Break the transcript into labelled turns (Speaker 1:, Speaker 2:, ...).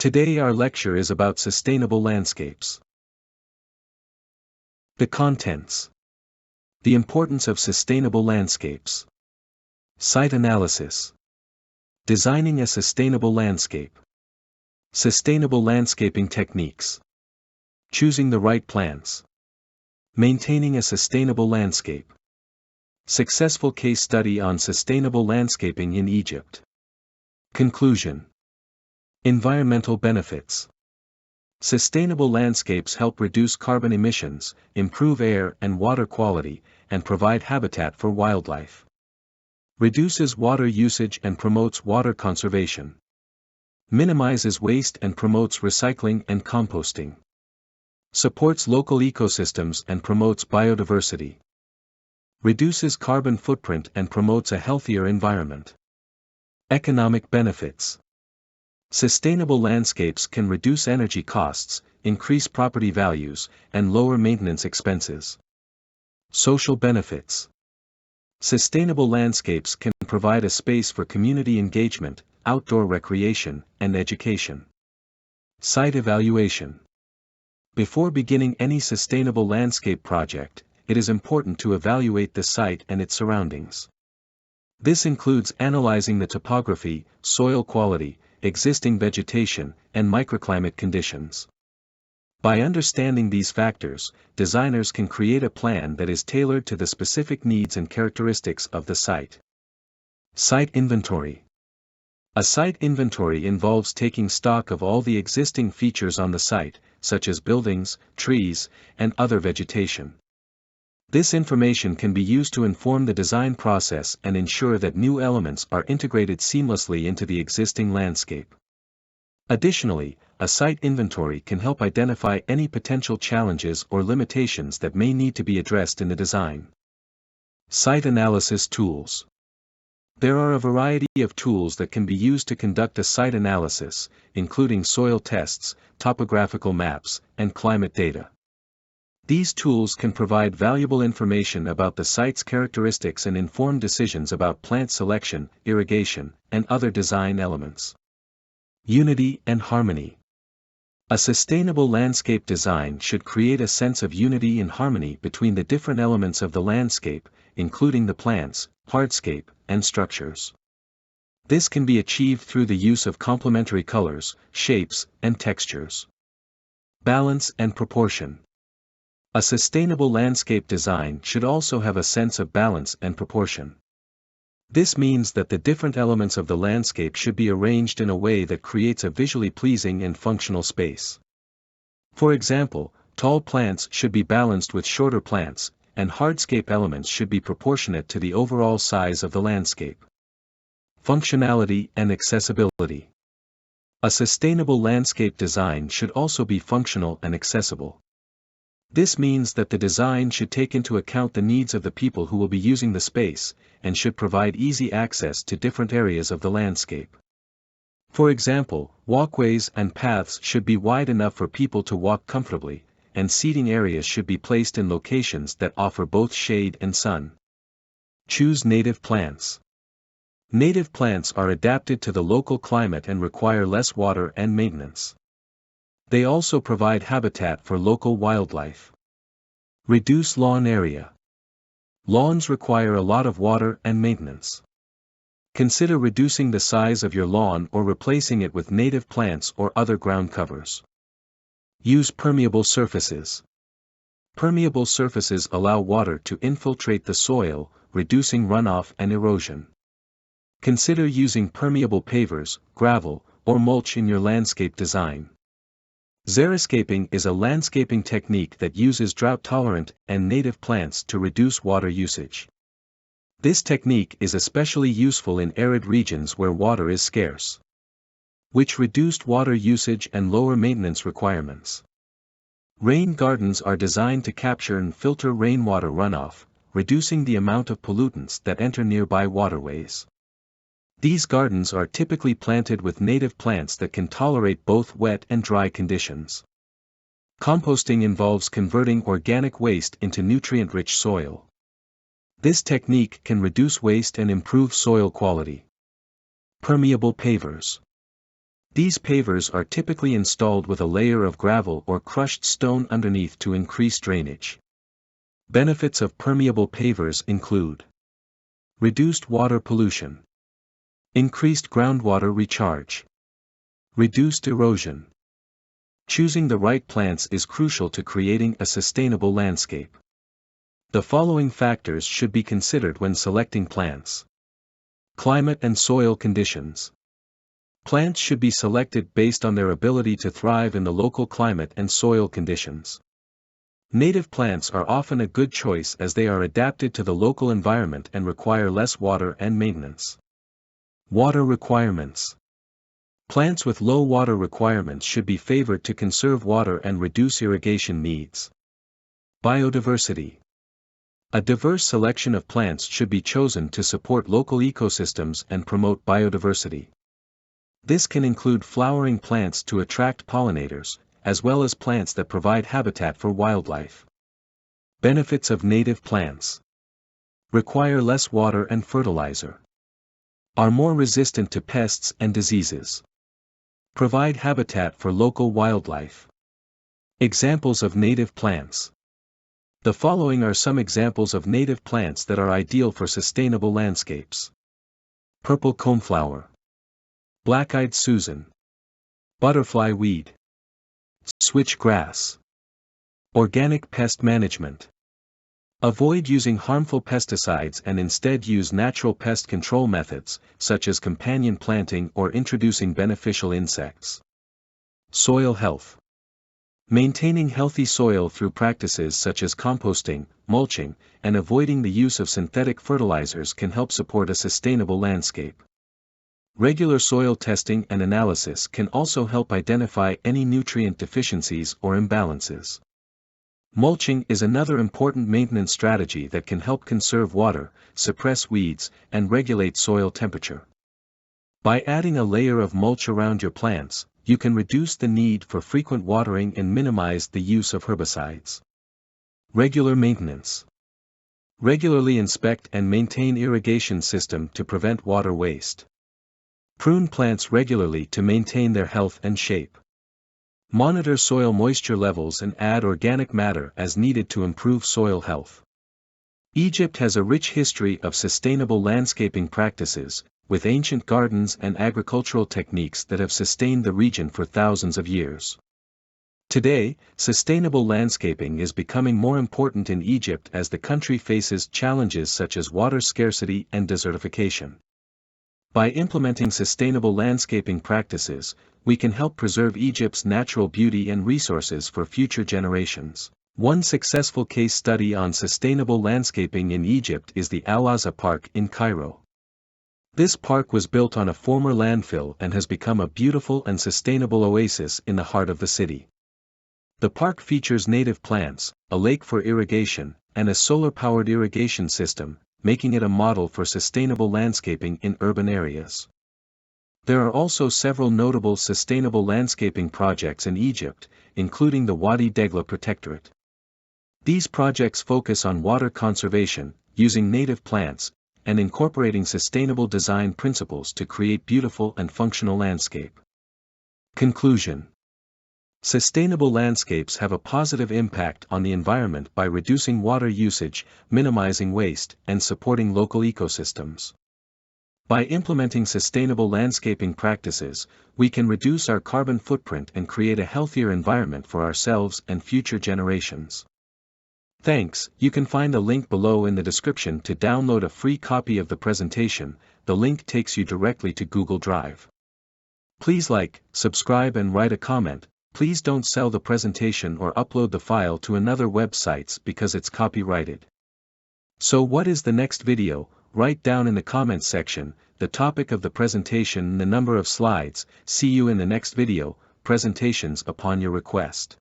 Speaker 1: Today our lecture is about sustainable landscapes. The contents. The importance of sustainable landscapes. Site analysis. Designing a sustainable landscape. Sustainable landscaping techniques. Choosing the right plants. Maintaining a sustainable landscape. Successful case study on sustainable landscaping in Egypt. Conclusion. Environmental benefits. Sustainable landscapes help reduce carbon emissions, improve air and water quality, and provide habitat for wildlife. Reduces water usage and promotes water conservation. Minimizes waste and promotes recycling and composting. Supports local ecosystems and promotes biodiversity. Reduces carbon footprint and promotes a healthier environment. Economic benefits. Sustainable landscapes can reduce energy costs, increase property values, and lower maintenance expenses. Social benefits. Sustainable landscapes can provide a space for community engagement, outdoor recreation, and education. Site evaluation. Before beginning any sustainable landscape project, it is important to evaluate the site and its surroundings. This includes analyzing the topography, soil quality, existing vegetation, and microclimate conditions. By understanding these factors, designers can create a plan that is tailored to the specific needs and characteristics of the site. Site inventory. A site inventory involves taking stock of all the existing features on the site, such as buildings, trees, and other vegetation. This information can be used to inform the design process and ensure that new elements are integrated seamlessly into the existing landscape. Additionally, a site inventory can help identify any potential challenges or limitations that may need to be addressed in the design. Site analysis tools. There are a variety of tools that can be used to conduct a site analysis, including soil tests, topographical maps, and climate data. These tools can provide valuable information about the site's characteristics and inform decisions about plant selection, irrigation, and other design elements. Unity and harmony. A sustainable landscape design should create a sense of unity and harmony between the different elements of the landscape, including the plants, hardscape, and structures. This can be achieved through the use of complementary colors, shapes, and textures. Balance and proportion. A sustainable landscape design should also have a sense of balance and proportion. This means that the different elements of the landscape should be arranged in a way that creates a visually pleasing and functional space. For example, tall plants should be balanced with shorter plants, and hardscape elements should be proportionate to the overall size of the landscape. Functionality and accessibility. A sustainable landscape design should also be functional and accessible. This means that the design should take into account the needs of the people who will be using the space, and should provide easy access to different areas of the landscape. For example, walkways and paths should be wide enough for people to walk comfortably, and seating areas should be placed in locations that offer both shade and sun. Choose native plants. Native plants are adapted to the local climate and require less water and maintenance. They also provide habitat for local wildlife. Reduce lawn area. Lawns require a lot of water and maintenance. Consider reducing the size of your lawn or replacing it with native plants or other ground covers. Use permeable surfaces. Permeable surfaces allow water to infiltrate the soil, reducing runoff and erosion. Consider using permeable pavers, gravel, or mulch in your landscape design. Xeriscaping is a landscaping technique that uses drought-tolerant and native plants to reduce water usage. This technique is especially useful in arid regions where water is scarce, which reduced water usage and lower maintenance requirements. Rain gardens are designed to capture and filter rainwater runoff, reducing the amount of pollutants that enter nearby waterways. These gardens are typically planted with native plants that can tolerate both wet and dry conditions. Composting involves converting organic waste into nutrient-rich soil. This technique can reduce waste and improve soil quality. Permeable pavers. These pavers are typically installed with a layer of gravel or crushed stone underneath to increase drainage. Benefits of permeable pavers include reduced water pollution, increased groundwater recharge, reduced erosion. Choosing the right plants is crucial to creating a sustainable landscape. The following factors should be considered when selecting plants. Climate and soil conditions. Plants should be selected based on their ability to thrive in the local climate and soil conditions. Native plants are often a good choice as they are adapted to the local environment and require less water and maintenance. Water requirements. Plants with low water requirements should be favored to conserve water and reduce irrigation needs. Biodiversity. A diverse selection of plants should be chosen to support local ecosystems and promote biodiversity. This can include flowering plants to attract pollinators, as well as plants that provide habitat for wildlife. Benefits of native plants. Require less water and fertilizer. Are more resistant to pests and diseases. Provide habitat for local wildlife. Examples of native plants. The following are some examples of native plants that are ideal for sustainable landscapes. Purple coneflower. Black-eyed Susan. Butterfly weed. Switch grass. Organic pest management. Avoid using harmful pesticides and instead use natural pest control methods, such as companion planting or introducing beneficial insects. Soil health. Maintaining healthy soil through practices such as composting, mulching, and avoiding the use of synthetic fertilizers can help support a sustainable landscape. Regular soil testing and analysis can also help identify any nutrient deficiencies or imbalances. Mulching is another important maintenance strategy that can help conserve water, suppress weeds, and regulate soil temperature. By adding a layer of mulch around your plants, you can reduce the need for frequent watering and minimize the use of herbicides. Regular maintenance. Regularly inspect and maintain irrigation system to prevent water waste. Prune plants regularly to maintain their health and shape. Monitor soil moisture levels and add organic matter as needed to improve soil health. Egypt has a rich history of sustainable landscaping practices, with ancient gardens and agricultural techniques that have sustained the region for thousands of years. Today, sustainable landscaping is becoming more important in Egypt as the country faces challenges such as water scarcity and desertification. By implementing sustainable landscaping practices, we can help preserve Egypt's natural beauty and resources for future generations. One successful case study on sustainable landscaping in Egypt is the Al-Azza Park in Cairo. This park was built on a former landfill and has become a beautiful and sustainable oasis in the heart of the city. The park features native plants, a lake for irrigation, and a solar-powered irrigation system, making it a model for sustainable landscaping in urban areas. There are also several notable sustainable landscaping projects in Egypt, including the Wadi Degla Protectorate. These projects focus on water conservation, using native plants, and incorporating sustainable design principles to create beautiful and functional landscape. Conclusion. Sustainable landscapes have a positive impact on the environment by reducing water usage, minimizing waste, and supporting local ecosystems. By implementing sustainable landscaping practices, we can reduce our carbon footprint and create a healthier environment for ourselves and future generations. Thanks. You can find the link below in the description to download a free copy of the presentation. The link takes you directly to Google Drive. Please like, subscribe and write a comment. Please don't sell the presentation or upload the file to another websites because it's copyrighted. So what is the next video? Write down in the comments section, the topic of the presentation and the number of slides. See you in the next video, presentations upon your request.